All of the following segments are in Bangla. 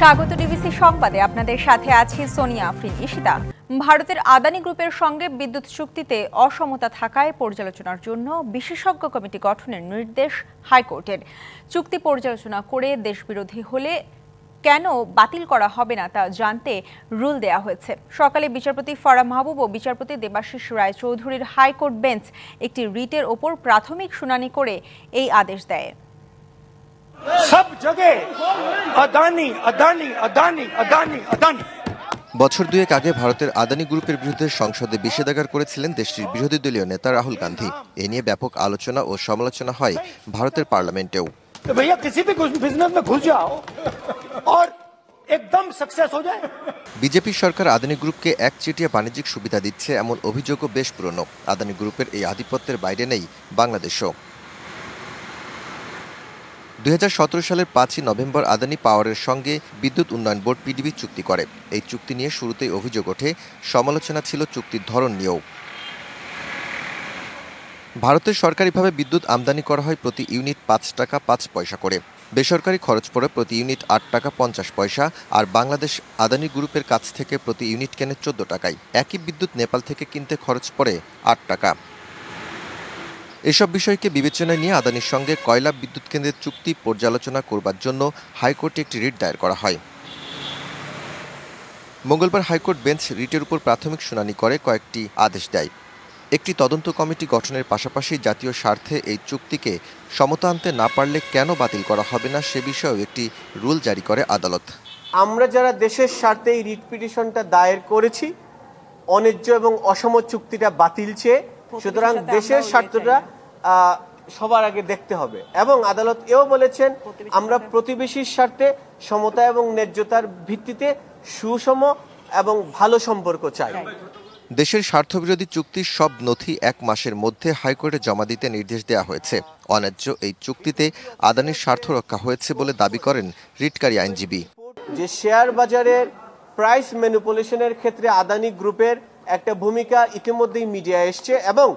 স্বাগত ডিবিসি সংবাদে আপনাদের সাথে আছি সোনিয়া আফরিন ঈশিতা। ভারতের আদানি গ্রুপের সঙ্গে বিদ্যুৎ চুক্তিতে অসমতা থাকায় পর্যালোচনার জন্য বিশেষজ্ঞ কমিটি গঠনের নির্দেশ হাইকোর্টের। চুক্তি পর্যালোচনা করে দেশবিরোধী হলে কেন বাতিল করা হবে না তা জানতে রুল দেয়া হয়েছে। সকালে বিচারপতি ফরাহ মাহবুব ও বিচারপতি দেবাশিস রায়চৌধুরীর হাইকোর্ট বেঞ্চ একটি রিটের ওপর প্রাথমিক শুনানি করে এই আদেশ দেয়। सब जगह अदानी अदानी अदानी अदानी अदानी। বছর দুয়েক আগে ভারতের আদানি গ্রুপের বিরুদ্ধে সংসদে বিষেধাগার করেছিলেন দেশটির বিরোধী দলীয় নেতা রাহুল গান্ধী। এ নিয়ে ব্যাপক আলোচনা ও সমালোচনা হয় ভারতের পার্লামেন্টেও। भैया किसी भी बिजनेस में घुस जाओ और एकदम सक्सेस हो जाए। বিজেপি সরকার আদানি গ্রুপকে একচেটিয়া বাণিজ্যিক সুবিধা দিচ্ছে এমন অভিযোগও বেশ পুরনো। আদানি গ্রুপের এই আধিপত্যের বাইরে নেই বাংলাদেশও। 2017 সালের 5 নভেম্বর আদানি পাওয়ারের সঙ্গে বিদ্যুৎ উন্নয়ন বোর্ড পিডিবি চুক্তি করে। এই চুক্তি নিয়ে শুরুতেই অভিযোগ ওঠে, সমালোচনা ছিল চুক্তির ধরন নিয়েও। ভারতের সরকারিভাবে বিদ্যুৎ আমদানি করা হয় প্রতি ইউনিট 5 টাকা 5 পয়সা করে। বেসরকারি খরচ পড়ে প্রতি ইউনিট 8 টাকা 50 পয়সা, আর বাংলাদেশ আদানি গ্রুপের কাছ থেকে প্রতি ইউনিট কেনে 14 টাকায়। একই বিদ্যুৎ নেপাল থেকে কিনতে খরচ পড়ে 8 টাকা। এসব বিষয়কে বিবেচনায় নিয়ে আদানির সঙ্গে কয়লা বিদ্যুৎ কেন্দ্রের চুক্তি পর্যালোচনা করবার জন্য হাইকোর্টে একটি রিট দায়ের করা হয়। মঙ্গলবার হাইকোর্ট বেঞ্চ রিটের উপর প্রাথমিক শুনানি করে কয়েকটি আদেশ দেয়। একটি তদন্ত কমিটি গঠনের পাশাপাশি জাতীয় স্বার্থে এই চুক্তিকে সমতা আনতে না পারলে কেন বাতিল করা হবে না সে বিষয়েও একটি রুল জারি করে আদালত। আমরা যারা দেশের স্বার্থে এই রিট পিটিশনটা দায়ের করেছি, অন্যায্য এবং অসম চুক্তিটা বাতিল চেয়ে, সুতরাং দেশের স্বার্থটা সবার আগে দেখতে হবে। এবং আদালত এও বলেছেন আমরা প্রতিবেশীর স্বার্থে সমতা এবং ন্যায্যতার ভিত্তিতে সুষম এবং ভালো সম্পর্ক চাই। দেশের স্বার্থবিরোধী চুক্তির সব নথি 1 মাসের মধ্যে হাইকোর্টে জমা দিতে নির্দেশ দেওয়া হয়েছে। অন্যায্য এই চুক্তিতে আদানির স্বার্থ রক্ষা হয়েছে বলে দাবি করেন রিটকারী আইনজীবী। যে শেয়ার বাজারের প্রাইস ম্যানিপুলেশনের ক্ষেত্রে আদানি গ্রুপের একটা ভূমিকা ইতিমধ্যেই মিডিয়ায় এসছে, এবং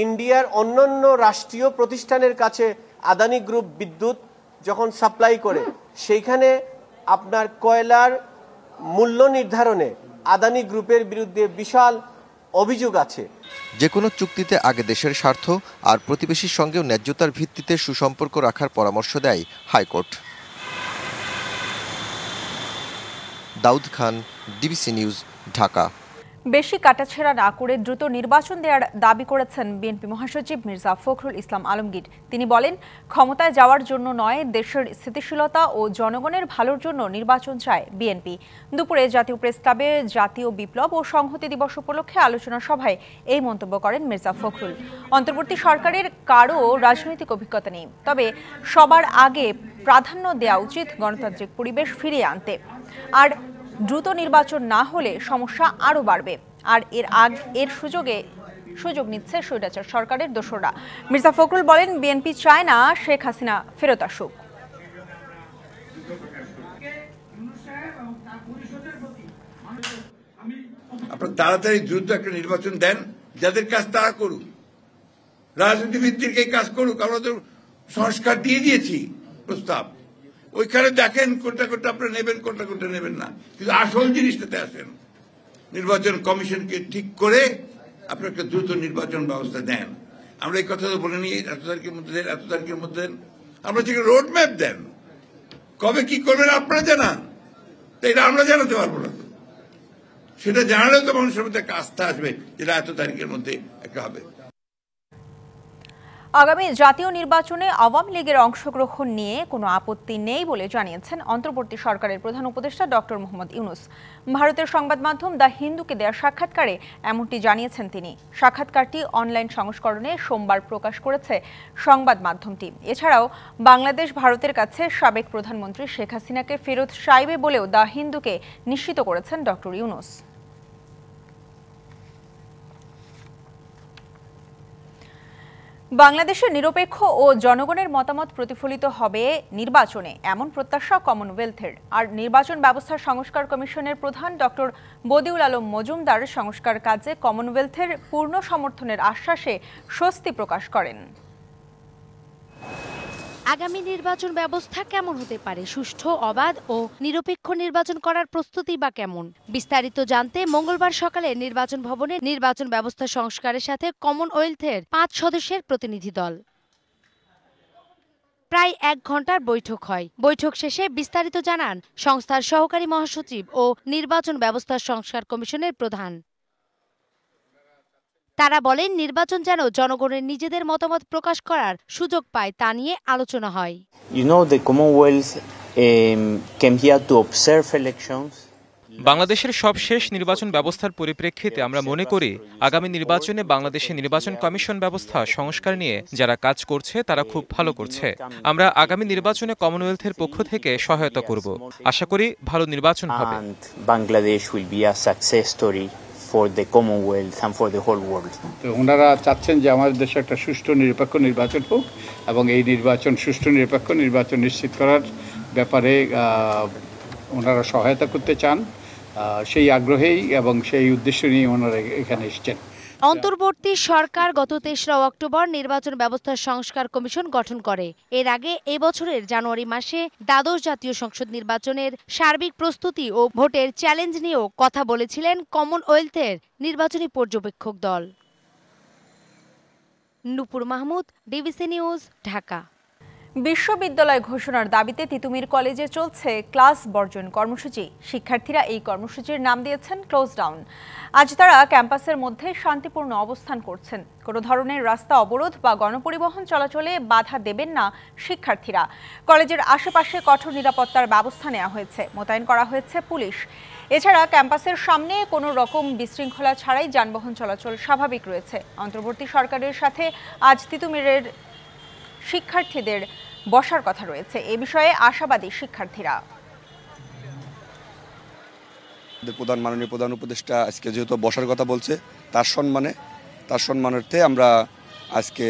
ইন্ডিয়ার অন্যান্য রাষ্ট্রীয় প্রতিষ্ঠানের কাছে আদানি গ্রুপ বিদ্যুৎ যখন সাপ্লাই করে, সেইখানে আপনার কয়লার মূল্য নির্ধারণে আদানি গ্রুপের বিরুদ্ধে বিশাল অভিযোগ আছে। যে কোনো চুক্তিতে আগে দেশের স্বার্থ আর প্রতিবেশীর সঙ্গেও ন্যায্যতার ভিত্তিতে সুসম্পর্ক রাখার পরামর্শ দেয় high court. Daud Khan, DBC news, Dhaka. বেশি কাটাছেঁড়া না করে দ্রুত নির্বাচন দেওয়ার দাবি করেছেন বিএনপি মহাসচিব মির্জা ফখরুল ইসলাম আলমগীর। তিনি বলেন, ক্ষমতায় যাওয়ার জন্য নয়, দেশের স্থিতিশীলতা ও জনগণের ভালোর জন্য নির্বাচন চায় বিএনপি। দুপুরে জাতীয় প্রেস ক্লাবে জাতীয় বিপ্লব ও সংহতি দিবস উপলক্ষে আলোচনা সভায় এই মন্তব্য করেন মির্জা ফখরুল। অন্তর্বর্তী সরকারের কারও রাজনৈতিক অভিজ্ঞতা নেই, তবে সবার আগে প্রাধান্য দেওয়া উচিত গণতান্ত্রিক পরিবেশ ফিরিয়ে আনতে। আর দ্রুত নির্বাচন না হলে সমস্যা আরও বাড়বে, আর এর সুযোগ নিচ্ছে স্বৈরাচার সরকারের দোসররা। মির্জা ফখরুল বলেন, বিএনপি চায় না শেখ হাসিনা ফেরত আসুক। আপনার তাড়াতাড়ি দ্রুত একটা নির্বাচন দেন, যাদের কাজ তারা করুক, রাজনীতি ভিত্তিক এই কাজ করুক। আমরা তো সংস্কার দিয়ে দিয়েছি প্রস্তাব, ওইখানে দেখেন কোনটা কোনটা আপনারা নেবেন, কোনটা কোনটা নেবেন না, কিন্তু আসল জিনিসটাতে আসেন। নির্বাচন কমিশনকে ঠিক করে আপনার একটা দ্রুত নির্বাচন ব্যবস্থা দেন। আমরা এই কথা তো বলে নিই, এত তারিখের মধ্যে দেন, এত তারিখের মধ্যে দেন। আমরা ঠিক রোড ম্যাপ দেন, কবে কি করবেন আপনারা জানান, তো এটা আমরা জানাতে পারবো না। তো সেটা জানালেও তো মানুষের মধ্যে একটা আস্থা আসবে, যেটা এত তারিখের মধ্যে একটা হবে। আগামী জাতীয় নির্বাচনে আওয়ামী লীগের অংশগ্রহণ নিয়ে কোনো আপত্তি নেই বলে জানিয়েছেন অন্তর্বর্তী সরকারের প্রধান উপদেষ্টা ডক্টর মোহাম্মদ ইউনূস। ভারতের সংবাদ মাধ্যম দ্য হিন্দুকে দেওয়া সাক্ষাৎকারে এমনটি জানিয়েছেন তিনি। সাক্ষাৎকারটি অনলাইন সংস্করণে সোমবার প্রকাশ করেছে সংবাদ মাধ্যমটি। এছাড়াও বাংলাদেশ ভারতের কাছে সাবেক প্রধানমন্ত্রী শেখ হাসিনাকে ফেরত চাইবে বলেও দ্য হিন্দুকে নিশ্চিত করেছেন ডক্টর ইউনূস। বাংলাদেশের নিরপেক্ষ ও জনগণের মতামত প্রতিফলিত হবে নির্বাচনে, এমন প্রত্যাশা কমনওয়েলথের। আর নির্বাচন ব্যবস্থা সংস্কার কমিশনের প্রধান ডক্টর বদিউল আলম মজুমদার সংস্কার কাজে কমনওয়েলথের পূর্ণ সমর্থনের আশ্বাসে স্বস্তি প্রকাশ করেন। আগামী নির্বাচন ব্যবস্থা কেমন হতে পারে, সুষ্ঠু, অবাধ ও নিরপেক্ষ নির্বাচন করার প্রস্তুতি বা কেমন, বিস্তারিত জানতে মঙ্গলবার সকালে নির্বাচন ভবনে নির্বাচন ব্যবস্থা সংস্কারের সাথে কমনওয়েলথের 5 সদস্যের প্রতিনিধি দল প্রায় 1 ঘন্টার বৈঠক হয়। বৈঠক শেষে বিস্তারিত জানান সংস্থার সহকারী মহাসচিব ও নির্বাচন ব্যবস্থা সংস্কার কমিশনের প্রধান। তারা বলেন, নির্বাচন যেন জনগণের নিজেদের মতামত প্রকাশ করার সুযোগ পায় তা নিয়ে আলোচনা হয়। The Commonwealth came here to observe elections. বাংলাদেশের সবশেষ নির্বাচন ব্যবস্থার পরিপ্রেক্ষিতে আমরা মনে করি আগামী নির্বাচনে বাংলাদেশে নির্বাচন কমিশন ব্যবস্থা সংস্কার নিয়ে যারা কাজ করছে তারা খুব ভালো করছে। আমরা আগামী নির্বাচনে কমনওয়েলথের পক্ষ থেকে সহায়তা করব। আশা করি ভালো নির্বাচন হবে। Bangladesh will be a success story for the Commonwealth and for the whole world. ওনারা চাচ্ছেন যে আমাদের দেশে একটা সুষ্ঠু নিরপেক্ষ নির্বাচন হোক এবং এই নির্বাচন সুষ্ঠু নিরপেক্ষ নির্বাচন নিশ্চিত করার ব্যাপারে ওনারা সহায়তা করতে চান। সেই আগ্রহেই এবং সেই উদ্দেশ্য নিয়ে ওনারা এখানে এসেছেন। অন্তর্বর্তী সরকার গত 3রা অক্টোবর নির্বাচন ব্যবস্থা সংস্কার কমিশন গঠন করে। এর আগে এবছরের জানুয়ারি মাসে দ্বাদশ জাতীয় সংসদ নির্বাচনের সার্বিক প্রস্তুতি ও ভোটের চ্যালেঞ্জ নিয়েও কথা বলেছিলেন কমনওয়েলথের নির্বাচনী পর্যবেক্ষক দল। নূপুর মাহমুদ, ডিবিসি নিউজ, ঢাকা। বিশ্ববিদ্যালয় ঘোষণার দাবিতে তিতুমির কলেজে চলছে ক্লাস বর্জন কর্মসূচি। শিক্ষার্থীরা এই কর্মসূচির নাম দিয়েছেন ক্লোজ ডাউন। আজ তারা ক্যাম্পাসের মধ্যে শান্তিপূর্ণ অবস্থান করছেন। কোনো ধরনের রাস্তা অবরোধ বা গণপরিবহন চলাচলে বাধা দেবেন না শিক্ষার্থীরা। কলেজের আশেপাশে কঠোর নিরাপত্তার ব্যবস্থা নেওয়া হয়েছে, মোতায়েন করা হয়েছে পুলিশ। এছাড়া ক্যাম্পাসের সামনে কোনো রকম বিশৃঙ্খলা ছাড়াই যানবাহন চলাচল স্বাভাবিক রয়েছে। অন্তর্বর্তী সরকারের সাথে আজ তিতুমিরের শিক্ষার্থীদের বসার কথা রয়েছে। এ বিষয়ে আশাবাদী শিক্ষার্থীরা। মাননীয় প্রধান উপদেষ্টা আজকে যেহেতু বসার কথা বলছে, তার সম্মানার্থে আমরা আজকে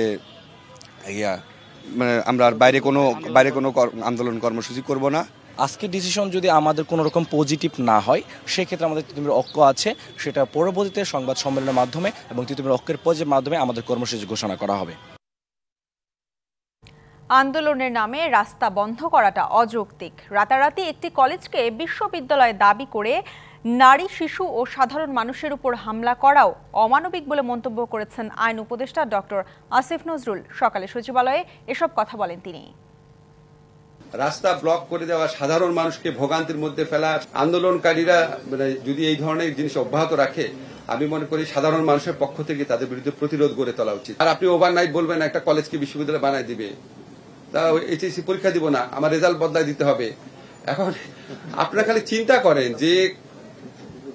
আমরা আর বাইরে কোনো আন্দোলন কর্মসূচি করব না। আজকে ডিসিশন যদি আমাদের কোনো রকম পজিটিভ না হয়, সেক্ষেত্রে আমাদের তিতুমির ঐক্য আছে, সেটা পরবর্তীতে সংবাদ সম্মেলনের মাধ্যমে এবং তিতুমির ঐক্যের পর্যায়ের মাধ্যমে আমাদের কর্মসূচি ঘোষণা করা হবে। আন্দোলনের নামে রাস্তা বন্ধ করাটা অযৌক্তিক। রাতারাতি একটি কলেজকে বিশ্ববিদ্যালয় দাবি করে নারী, শিশু ও সাধারণ মানুষের উপর হামলা করাও অমানবিক বলে মন্তব্য করেছেন আইন উপদেষ্টা ডক্টর আসিফ নজরুল। সকালে সচিবালয়ে এসব কথা বলেন তিনি। রাস্তা ব্লক করে দেওয়া, সাধারণ মানুষকে ভোগান্তির মধ্যে ফেলা, আন্দোলনকারীরা যদি এই ধরনের জিনিস অব্যাহত রাখে, আমি মনে করি সাধারণ মানুষের পক্ষ থেকে তাদের বিরুদ্ধে প্রতিরোধ গড়ে তোলা উচিত। আর আপনি ওভারনাইট বলবেন একটা কলেজকে বিশ্ববিদ্যালয় বানায় দিবে, তা এইচএসসি পরীক্ষা দিব না, আমার রেজাল্ট বদলায় দিতে হবে। এখন আপনারা খালি চিন্তা করেন যে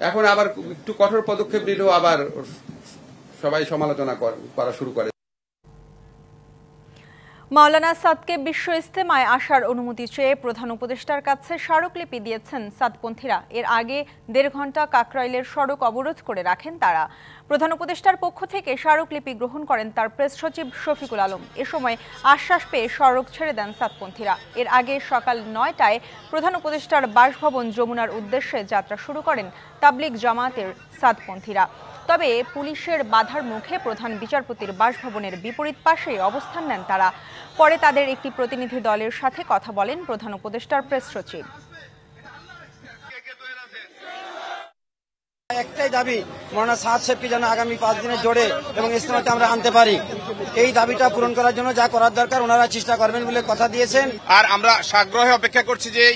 এখন আবার একটু কঠোর পদক্ষেপ নিলেও আবার সবাই সমালোচনা করা শুরু করে। মাওলানা সাদকে বিশ্ব ইজতেমায় আসার অনুমতি চেয়ে প্রধান উপদেষ্টার কাছে স্মারকলিপি দিয়েছেন সাদপন্থীরা। এর আগে 1.5 ঘন্টা কাকরাইলের সড়ক অবরোধ করে রাখেন তারা। প্রধান উপদেষ্টার পক্ষ থেকে স্মারকলিপি গ্রহণ করেন তার প্রেস সচিব শফিকুল আলম। এ সময় আশ্বাস পেয়ে সড়ক ছেড়ে দেন সাদপন্থীরা। এর আগে সকাল 9টায় প্রধান উপদেষ্টার বাসভবন যমুনার উদ্দেশ্যে যাত্রা শুরু করেন তাবলিগ জামাতের সাদপন্থীরা। তবে পুলিশের বাধার মুখে প্রধান বিচারপতির বাসভবনের বিপরীত পাশে অবস্থান নেন তারা। পরে তাদের একটি প্রতিনিধি দলের সাথে কথা বলেন প্রধান উপদেষ্টার প্রেস সচিব। একটাই দাবি, মাওলানা সাদ সাহেবকে যেন আগামী 5 দিনের জোরে এবং ইজতেমাতে আমরা আনতে পারি। এই দাবিটা পূরণ করার জন্য যা করার দরকার ওনারা চেষ্টা করবেন বলে কথা দিয়েছেন। আর আমরা সাগ্রহে অপেক্ষা করছি যে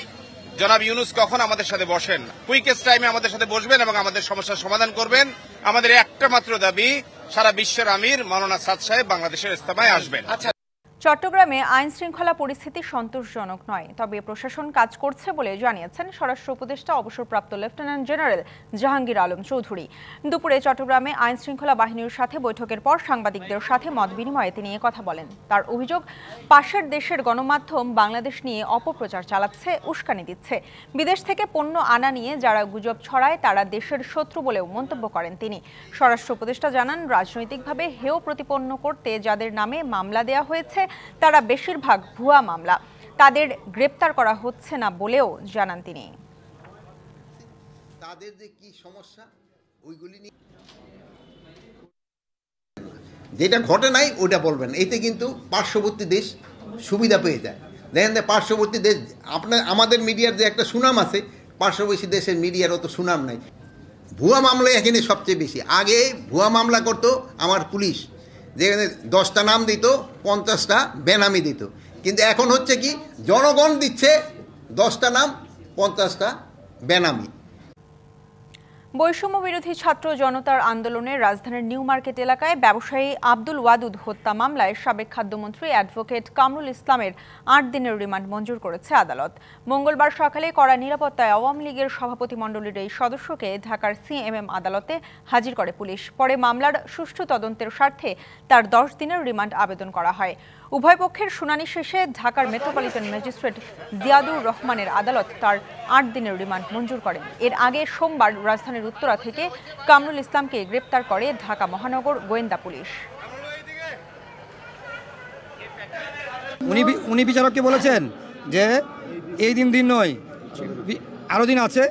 জনাব ইউনূস কখন আমাদের সাথে বসেন, কুইকেস্ট টাইমে আমাদের সাথে বসবেন এবং আমাদের সমস্যার সমাধান করবেন। আমাদের একটা মাত্র দাবি, সারা বিশ্বের আমির মাওলানা সাদ সাহেব বাংলাদেশের ইজতেমায় আসবেন। চট্টগ্রামে আইন শৃঙ্খলা পরিস্থিতি সন্তোষজনক নয়, তবে প্রশাসন কাজ করছে বলে জানিয়েছেন স্বরাষ্ট্র উপদেষ্টা অবসরপ্রাপ্ত লেফটেন্যান্ট জেনারেল জাহাঙ্গীর আলম চৌধুরী। দুপুরে চট্টগ্রামে আইন শৃঙ্খলা বাহিনীর সাথে বৈঠকের পর সাংবাদিকদের সাথে মত বিনিময়ে তিনি কথা বলেন। তার অভিযোগ, পাশের দেশের গণমাধ্যম বাংলাদেশ নিয়ে অপপ্রচার চালাচ্ছে, উস্কানি দিচ্ছে। বিদেশ থেকে পণ্য আনা নিয়ে যারা গুজব ছড়ায় তারা দেশের শত্রু বলেও মন্তব্য করেন তিনি। স্বরাষ্ট্র উপদেষ্টা জানান, রাজনৈতিকভাবে হেয় প্রতিপন্ন করতে যাদের নামে মামলা দেওয়া হয়েছে তারা বেশিরভাগ ভুয়া মামলা, তাদের গ্রেপ্তার করা হচ্ছে না বলেও জানান তিনি। তাদের যে কি সমস্যা ওইগুলি নিয়ে যেটা ঘটে নাই ওটা বলবেন, এতে কিন্তু পার্শ্ববর্তী দেশ সুবিধা পেয়ে যায়। দেখেন যে পার্শ্ববর্তী দেশ, আমাদের মিডিয়ার যে একটা সুনাম আছে, পার্শ্ববর্তী দেশের মিডিয়ার অত সুনাম নাই। ভুয়া মামলা এখানে সবচেয়ে বেশি। আগে ভুয়া মামলা করতো আমার পুলিশ, যেখানে 10টা নাম দিত, 50টা বেনামি দিত। কিন্তু এখন হচ্ছে কি, জনগণ দিচ্ছে 10টা নাম, 50টা বেনামি। বৈষম্য বিরোধী ছাত্র জনতার আন্দোলনে রাজধানীর নিউ মার্কেট এলাকায় ব্যবসায়ী আব্দুল ওয়াদুদ হত্যা মামলায় সাবেক খাদ্যমন্ত্রী অ্যাডভোকেট কামরুল ইসলামের 8 দিনের রিমান্ড মঞ্জুর করেছে আদালত। মঙ্গলবার সকালে কড়া নিরাপত্তায় আওয়ামী লীগের সভাপতিমণ্ডলীর এই সদস্যকে ঢাকার সিএমএম আদালতে হাজির করে পুলিশ। পরে মামলার সুষ্ঠু তদন্তের স্বার্থে তার 10 দিনের রিমান্ড আবেদন করা হয়। উভয় পক্ষের শুনানি শেষে ঢাকার মেট্রোপলিটন ম্যাজিস্ট্রেট জিয়াদুর রহমানের আদালত তার 8 দিনের রিমান্ড মঞ্জুর করেন। এর আগে সোমবার রাজধানীর উত্তরা থেকে কামরুল ইসলামকে গ্রেপ্তার করে ঢাকা মহানগর গোয়েন্দা পুলিশ। উনি বিচারককে বলেছেন যে এই দিন নয়, আরও দিন আছে,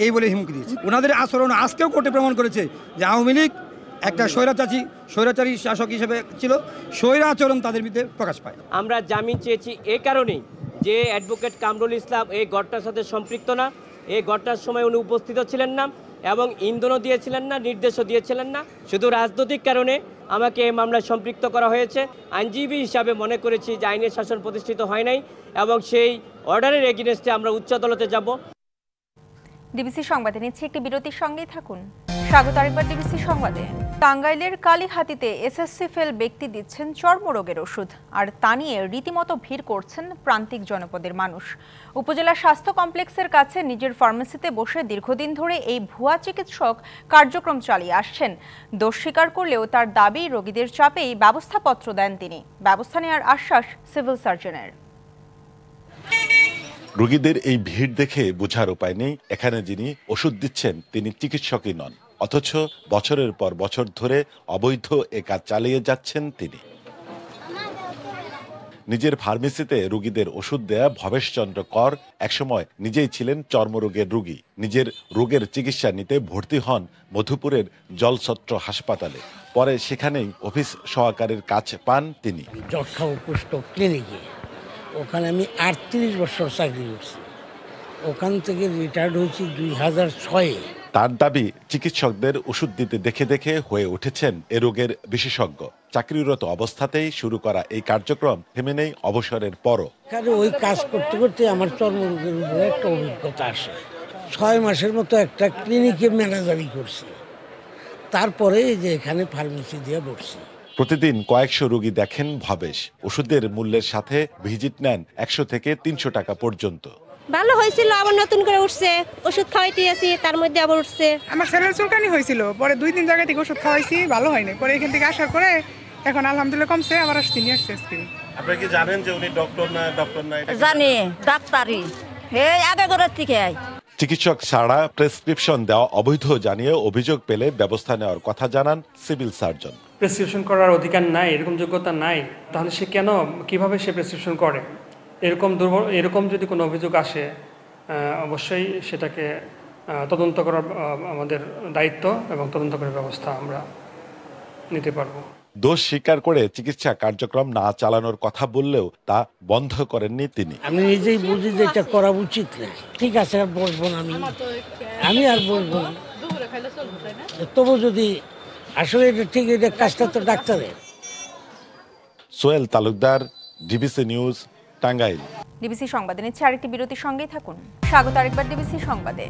এই বলে হুমকি দিয়েছে। ওনাদের আচরণ আজকেও কোর্টে প্রমাণ করেছে যে আওয়ামী লীগ একটা স্বৈরাচারী শাসক হিসেবে ছিল, স্বৈর আচরণ তাদের মধ্যে প্রকাশ পায়। আমরা জামিন চেয়েছি এই কারণেই যে অ্যাডভোকেট কামরুল ইসলাম এই ঘটনার সাথে সম্পৃক্ত না। এই ঘটনার সময় উনি উপস্থিত ছিলেন না এবং ইন্ধনও দিয়েছিলেন না, নির্দেশও দিয়েছিলেন না। শুধু রাজনৈতিক কারণে আমাকে এই মামলায় সম্পৃক্ত করা হয়েছে। আইনজীবী হিসাবে মনে করেছি যে আইনের শাসন প্রতিষ্ঠিত হয় নাই এবং সেই অর্ডারের এগেইনস্টে আমরা উচ্চ আদালতে যাব। ডিবিসি সংবাদে নিচ্ছে একটি বিরতির সঙ্গেই থাকুন। স্বাগত আরেকবার ডিবিসি সংবাদে। টাঙ্গাইলের কালীহাতিতে এসএসসি ফেল ব্যক্তি দিচ্ছেন চর্মরোগের ওষুধ, আর তা নিয়ে রীতিমতো ভিড় করছেন প্রান্তিক জনপদের মানুষ। উপজেলা স্বাস্থ্য কমপ্লেক্সের কাছে নিজের ফার্মেসিতে বসে দীর্ঘদিন ধরে এই ভুয়া চিকিৎসক কার্যক্রম চালিয়ে আসছেন। দোষ স্বীকার করলেও তার দাবি, রোগীদের চাপেই ব্যবস্থাপত্র দেন তিনি। ব্যবস্থা নেওয়ার আশ্বাস সিভিল সার্জনের। রোগীদের এই ভিড় দেখে বোঝার উপায় নেই এখানে যিনি ওষুধ দিচ্ছেন তিনি চিকিৎসকই নন, অথচ বছরের পর বছর ধরে অবৈধ এ কাজ চালিয়ে যাচ্ছেন তিনি। নিজের ফার্মেসিতে রোগীদের ওষুধ দেয়া ভবেশচন্দ্র কর একসময় নিজেই ছিলেন চর্মরোগের রোগী। নিজের রোগের চিকিৎসা নিতে ভর্তি হন মধুপুরের জলছত্র হাসপাতালে। পরে সেখানেই অফিস সহকারীর কাজ পান তিনি। যক্ষা ও কুষ্ঠ ক্লিনিকে, ওখানে আমি 38 বছর চাকরি করছি। ওখান থেকে রিটায়ার্ড হয়েছি 2006-এ। তার দাবি, চিকিৎসকদের ওষুধ দিতে দেখে দেখে হয়ে উঠেছেন এ রোগের বিশেষজ্ঞ। চাকরিরত অবস্থাতেই শুরু করা এই কার্যক্রম থেমে নেই অবসরের পরও। ওই কাজ করতে করতে আমার চর্মরোগের উপরে একটা অভিজ্ঞতা আসে। 6 মাসের মতো একটা ক্লিনিকে ম্যানেজারি করছি, তারপরে যে এখানে ফার্মেসি দিয়ে বসছি। প্রতিদিন কয়েকশো রোগী দেখেন ভবেশ। ওষুধের মূল্যের সাথে ভিজিট নেন 100 থেকে 300 টাকা পর্যন্ত। ভালো হয়েছিল, আবার নতুন করে উঠছে। ওষুধ খাওয়াইতে আছি, তার মধ্যে আবার উঠছে। আমার ছেলের চুলকানি হয়েছিল, পরে 2-3 জায়গা থেকে ওষুধ খাওয়াইছি, ভালো হয়নি। পরে এখান থেকে আসার পরে এখন আলহামদুলিল্লাহ কমছে, আবার আসছি নিয়ে আসছে। আপনি কি জানেন যে উনি ডক্টর না? জানি, ডাক্তারি আগে করে থেকে। চিকিৎসক ছাড়া প্রেসক্রিপশন দেওয়া অবৈধ জানিয়ে অভিযোগ পেলে ব্যবস্থা নেওয়ার কথা জানান সিভিল সার্জন। প্রেসক্রিপশন করার অধিকার নাই, এরকম যোগ্যতা নাই, তাহলে সে কিভাবে সে প্রেসক্রিপশন করে? এরকম যদি কোনো অভিযোগ আসে অবশ্যই সেটাকে তদন্ত করার আমাদের দায়িত্ব এবং তদন্ত করার ব্যবস্থা আমরা নিতে পারবো। দোষ স্বীকার করে চিকিৎসা কার্যক্রম না চালানোর কথা বললেও তা বন্ধ করেননি তিনি। আমি নিজেই বুঝি যে এটা করা উচিত না। ঠিক আছে, আর বলবো না, আমি আর বলবো না। তবু যদি আসলে এটা ঠিক, এটা কাজটা তো ডাক্তারের। Sohel Talukdar, DBC news, Tangail. DBC সংবাদে নিচ্ছে আরেকটি বিরতির সঙ্গেই থাকুন। স্বাগত আরেকবার ডিবিসি সংবাদে।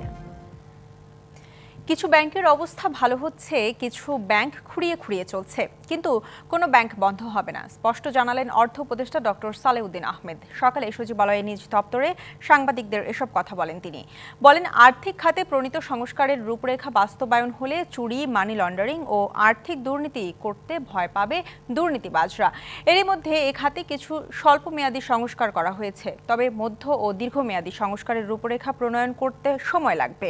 কিছু ব্যাংকের অবস্থা ভালো হচ্ছে, কিছু ব্যাংক খুঁড়িয়ে খুঁড়িয়ে চলছে, কিন্তু কোনো ব্যাংক বন্ধ হবে না, স্পষ্ট জানালেন অর্থ উপদেষ্টা ডক্টর সালেউদ্দিন আহমেদ। সকালে সচিবালয়ে নিজ দপ্তরে সাংবাদিকদের এসব কথা বলেন তিনি। বলেন, আর্থিক খাতে প্রণীত সংস্কারের রূপরেখা বাস্তবায়ন হলে চুরি, মানি লন্ডারিং ও আর্থিক দুর্নীতি করতে ভয় পাবে দুর্নীতিবাজরা। এরই মধ্যে এ খাতে কিছু স্বল্পমেয়াদী সংস্কার করা হয়েছে, তবে মধ্য ও দীর্ঘমেয়াদী সংস্কারের রূপরেখা প্রণয়ন করতে সময় লাগবে।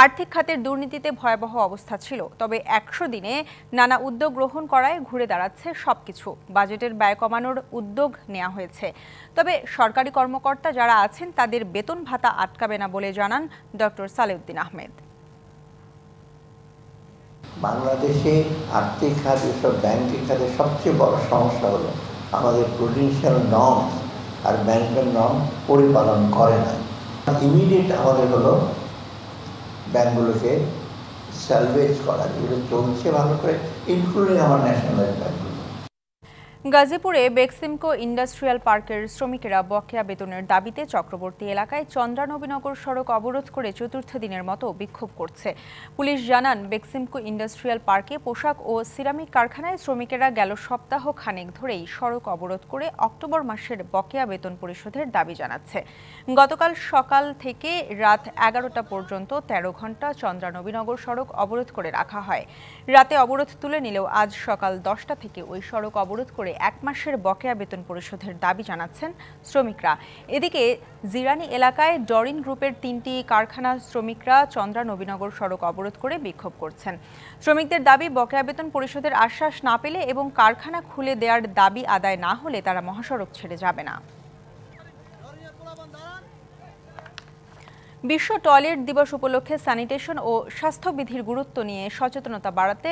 আর্থিক খাতের দুর্নীতিতে ভয়াবহ অবস্থা ছিল, তবে 100 দিনে নানা উদ্যোগ গ্রহণ করায় ঘুরে দাঁড়াচ্ছে সবকিছু। বাজেটের ব্যয় কমানোর উদ্যোগ নেওয়া হয়েছে, তবে সরকারি কর্মকর্তা যারা আছেন তাদের বেতন ভাতা আটকাবে না বলে জানান ডক্টর সালেউদ্দিন আহমেদ। বাংলাদেশে আর্থিক খাত, এসব ব্যাংকিং খাতের সবচেয়ে বড় সমস্যা হলো আমাদের প্রুডেন্সিয়াল নর্মস আর ব্যাংকের নর্ম পরিপালন করে না। ইমিডিয়েট আমাদের হলো ব্যাংকগুলোকে স্যালভেজ করা, যেগুলো চলছে ভালো করে, ইনক্লুডিং আমার ন্যাশনালাইজ ব্যাংকগুলো। গাজীপুরে বেক্সিমকো ইন্ডাস্ট্রিয়াল পার্কের শ্রমিকেরা বকেয়া বেতনের দাবিতে চক্রবর্তী এলাকায় চন্দ্রানবীনগর সড়ক অবরোধ করে চতুর্থ দিনের মতো বিক্ষোভ করছে। পুলিশ জানান, বেক্সিমকো ইন্ডাস্ট্রিয়াল পার্কে পোশাক ও সিরামিক কারখানায় শ্রমিকেরা গেল সপ্তাহ খানেক ধরেই সড়ক অবরোধ করে অক্টোবর মাসের বকেয়া বেতন পরিশোধের দাবি জানাচ্ছে। গতকাল সকাল থেকে রাত 11টা পর্যন্ত 13 ঘন্টা চন্দ্রানবীনগর সড়ক অবরোধ করে রাখা হয়। রাতে অবরোধ তুলে নিলেও আজ সকাল 10টা থেকে ওই সড়ক অবরোধ করে 1 মাসের বকেয়া বেতন পরিশোধের দাবি জানাচ্ছেন শ্রমিকরা। এদিকে জিরানি এলাকায় ডরিন গ্রুপের 3টি কারখানা শ্রমিকরা চন্দ্রানবীনগর সড়ক অবরোধ করে বিক্ষোভ করছেন। শ্রমিকদের দাবি, বকেয়া বেতন পরিশোধের আশ্বাস না পেলে এবং কারখানা খুলে দেওয়ার দাবি আদায় না হলে তারা মহাসড়ক ছেড়ে যাবে না। বিশ্ব টয়লেট দিবস উপলক্ষে স্যানিটেশন ও স্বাস্থ্যবিধির গুরুত্ব নিয়ে সচেতনতা বাড়াতে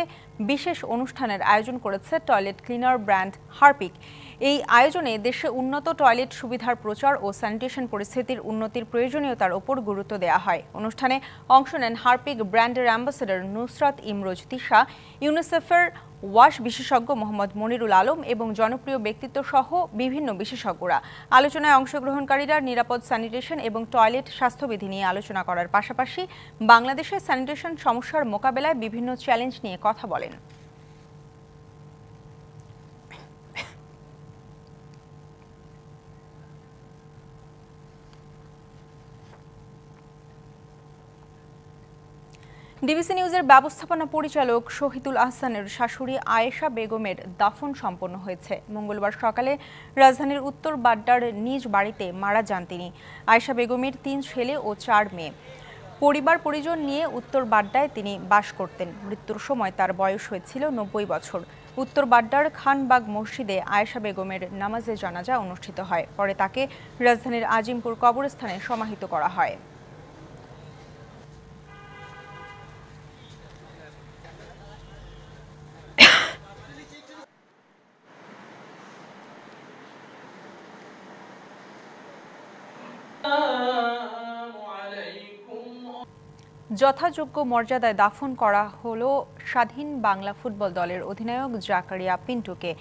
বিশেষ অনুষ্ঠানের আয়োজন করেছে টয়লেট ক্লিনার ব্র্যান্ড হারপিক। এই আয়োজনে দেশে উন্নত টয়লেট সুবিধার প্রচার ও স্যানিটেশন পরিস্থিতির উন্নতির প্রয়োজনীয়তার ওপর গুরুত্ব দেওয়া হয়। অনুষ্ঠানে অংশ নেন হারপিক ব্র্যান্ডের অ্যাম্বাসেডর নুসরাত ইমরোজ তিশা, ইউনিসেফের ওয়াশ বিশেষজ্ঞ মোহাম্মদ মনিরুল আলম এবং জনপ্রিয় ব্যক্তিত্ব সহ বিভিন্ন বিশেষজ্ঞরা। আলোচনায় অংশগ্রহণকারীরা নিরাপদ স্যানিটেশন এবং টয়লেট স্বাস্থ্যবিধি নিয়ে আলোচনা করার পাশাপাশি বাংলাদেশের স্যানিটেশন সমস্যার মোকাবেলায় বিভিন্ন চ্যালেঞ্জ নিয়ে কথা বলেন। ডিবিসি নিউজের ব্যবস্থাপনা পরিচালক শহীদুল আহসানের শাশুড়ি আয়েশা বেগমের দাফন সম্পন্ন হয়েছে। মঙ্গলবার সকালে রাজধানীর উত্তর বাড্ডার নিজ বাড়িতে মারা যান তিনি। আয়েশা বেগমের 3 ছেলে ও 4 মেয়ে। পরিবার পরিজন নিয়ে উত্তর বাড্ডায় তিনি বাস করতেন। মৃত্যুর সময় তার বয়স হয়েছিল 90 বছর। উত্তর বাড্ডার খানবাগ মসজিদে আয়েশা বেগমের নামাজে জানাজা অনুষ্ঠিত হয়। পরে তাকে রাজধানীর আজিমপুর কবরস্থানে সমাহিত করা হয়। যথাযোগ্য মর্যাদায় দাফন করা হলো স্বাধীন বাংলা ফুটবল দলের অধিনায়ক জাকারিয়া পিন্টুকে।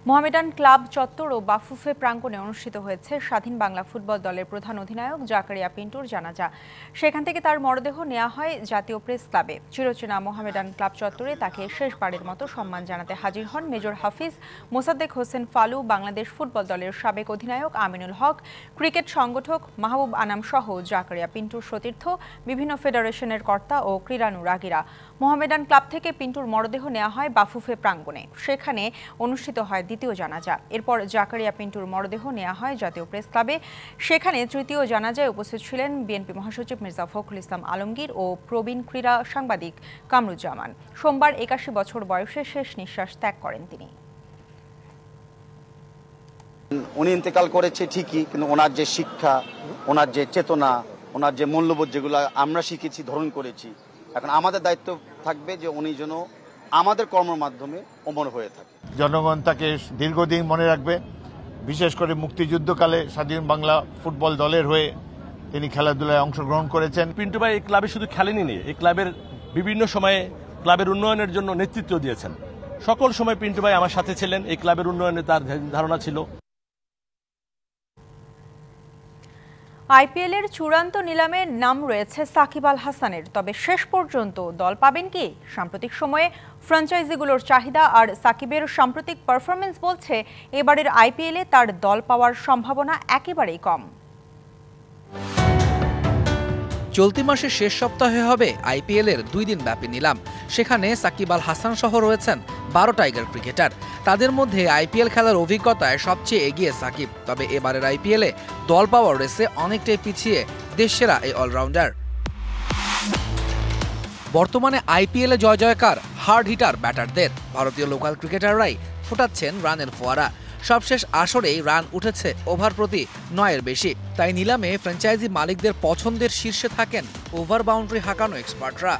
মোহামেডান ক্লাব চত্বর ও বাফুফে প্রাঙ্গণে অনুষ্ঠিত হয়েছে স্বাধীন বাংলা ফুটবল দলের প্রধান অধিনায়ক জাকারিয়া পিন্টুর জানাজা। সেখান থেকে তার মরদেহ নেওয়া হয় জাতীয় প্রেস ক্লাবে। চিরচেনা মোহামেডান ক্লাব চত্বরে তাকে শেষবারের মতো সম্মান জানাতে হাজির হন মেজর হাফিজ, মোসাদ্দেক হোসেন ফালু, বাংলাদেশ ফুটবল দলের সাবেক অধিনায়ক আমিনুল হক, ক্রিকেট সংগঠক মাহবুব আনাম সহ জাকারিয়া পিন্টুর সতীর্থ, বিভিন্ন ফেডারেশনের কর্তা ও ক্রীড়ানুরাগীরা। মোহামেডান ক্লাব থেকে পিন্টুর মরদেহ নেওয়া হয় বাফুফে প্রাঙ্গণে। সেখানে অনুষ্ঠিত হয় দ্বিতীয় জানাজা। এরপর জাকারিয়া পিন্টুর মরদেহ নেওয়া হয় জাতীয় প্রেস ক্লাবে। সেখানে তৃতীয় জানাজায় উপস্থিত ছিলেন বিএনপি মহাসচিব মির্জা ফখরুল ইসলাম আলমগীর ও প্রবীণ ক্রীড়া সাংবাদিক কামরুজ্জামান। সোমবার 81 বছর বয়সে শেষ নিঃশ্বাস ত্যাগ করেন তিনি। উনি ইন্তেকাল করেছে ঠিকই, কিন্তু ওনার যে শিক্ষা, ওনার যে চেতনা, ওনার যে মূল্যবোধ, যেগুলো আমরা শিখেছি, ধারণ করেছি, এখন আমাদের দায়িত্ব থাকবে যে উনি যেন আমাদের কর্মের মাধ্যমে অমর হয়ে থাকে। জনগণ তাকে দীর্ঘদিন মনে রাখবে। বিশেষ করে মুক্তিযুদ্ধকালে স্বাধীন বাংলা ফুটবল দলের হয়ে তিনি খেলাধুলায় অংশগ্রহণ করেছেন। পিন্টু ভাই এই ক্লাবে শুধু খেলেনি, এই ক্লাবের বিভিন্ন সময়ে ক্লাবের উন্নয়নের জন্য নেতৃত্ব দিয়েছেন। সকল সময় পিন্টু ভাই আমার সাথে ছিলেন। এই ক্লাবের উন্নয়নে তার ধারণা ছিল। আইপিএলের চূড়ান্ত নিলামে নাম রয়েছে সাকিব আল হাসানের। তবে শেষ পর্যন্ত দল পাবেন কি? সাম্প্রতিক সময়ে ফ্র্যাঞ্চাইজিগুলোর চাহিদা আর সাকিবের সাম্প্রতিক পারফরমেন্স বলছে এবারের আইপিএলে তার দল পাওয়ার সম্ভাবনা একেবারেই কম। চলতি মাসের শেষ সপ্তাহে হবে আইপিএলের 2 দিন ব্যাপী নিলাম। সেখানে সাকিব আল হাসান সহ রয়েছেন 12 টাইগার ক্রিকেটার। তাদের মধ্যে আইপিএল খেলার অভিজ্ঞতায় সবচেয়ে এগিয়ে সাকিব। তবে এবারের আইপিএলে দল পাওয়ার রেসে অনেকটাই পিছিয়ে দেশসেরা এই অলরাউন্ডার। বর্তমানে আইপিএলে জয় জয়কার হার্ড হিটার ব্যাটারদের। ভারতীয় লোকাল ক্রিকেটাররাই ফোটাচ্ছেন রানের ফোয়ারা। সবশেষ আসরেই রান উঠেছে ওভার প্রতি 9-এর বেশি। তাই নিলামে ফ্র্যাঞ্চাইজি মালিকদের পছন্দের শীর্ষে থাকেন ওভার বাউন্ডারি হাঁকানো এক্সপার্টরা।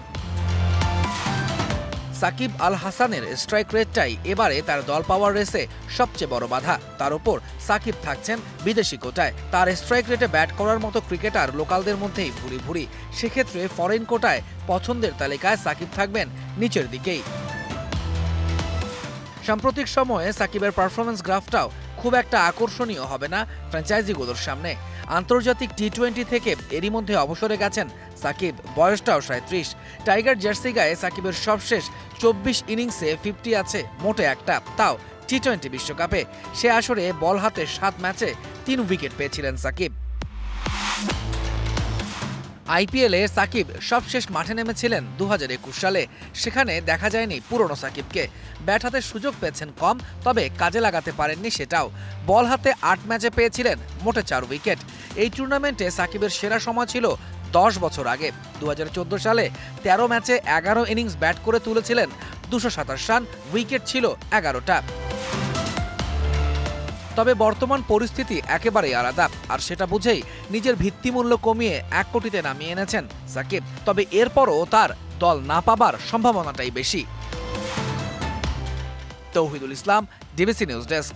সাকিব আল হাসানের স্ট্রাইক রেটটাই এবারে তার দল পাওয়ার রেসে সবচেয়ে বড় বাধা। তার উপর সাকিব থাকছেন বিদেশি কোটায়। তার স্ট্রাইক রেটে ব্যাট করার মতো ক্রিকেটার লোকালদের মধ্যেই ভুরি ভুরি। সেক্ষেত্রে ফরেন কোটায় পছন্দের তালিকায় সাকিব থাকবেন নিচের দিকেই। সাম্প্রতিক সময়ে সাকিবের পারফরমেন্স গ্রাফটাও খুব একটা আকর্ষণীয় হবে না ফ্র্যাঞ্চাইজিগুলোর সামনে। আন্তর্জাতিক টি-20 থেকে এরই মধ্যে অবসরে গেছেন সাকিব, বয়সটাও 37। টাইগার জার্সি গায়ে সাকিবের সবশেষ 24 ইনিংসে 50 আছে মোটে একটা, তাও টি-20 বিশ্বকাপে। সে আসরে বল হাতে 7 ম্যাচে 3 উইকেট পেয়েছিলেন সাকিব। আইপিএলে সাকিব সবশেষ মাঠে নেমেছিলেন 2021 সালে। সেখানে দেখা যায়নি পুরনো সাকিবকে। ব্যাট হাতে সুযোগ পেয়েছেন কম, তবে কাজে লাগাতে পারেননি সেটাও। বল হাতে 8 ম্যাচে পেয়েছিলেন মোটে 4 উইকেট। এই টুর্নামেন্টে সাকিবের সেরা সময় ছিল 10 বছর আগে। 2014 সালে 13 ম্যাচে 11 ইনিংস ব্যাট করে তুলেছিলেন 227 রান, উইকেট ছিল 11টা। তবে বর্তমান পরিস্থিতি একেবারেই আলাদা, আর সেটা বুঝেই নিজের ভিত্তিমূল্য কমিয়ে 1 কোটিতে নামিয়ে এনেছেন সাকিব। তবে এরপরও তার দল না পাবার সম্ভাবনাটাই বেশি। তৌহিদুল ইসলাম, ডিবিসি নিউজ ডেস্ক।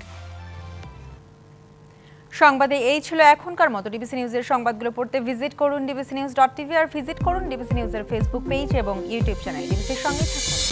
সংবাদে এই ছিল এখনকার মতো। ডিবিসি নিউজের সংবাদগুলো পড়তে ভিজিট করুন dbcnews.tv আর ভিজিট করুন ডিবিসি নিউজের ফেসবুক পেজ এবং ইউটিউব চ্যানেল। ডিবিসির সঙ্গে থাকুন।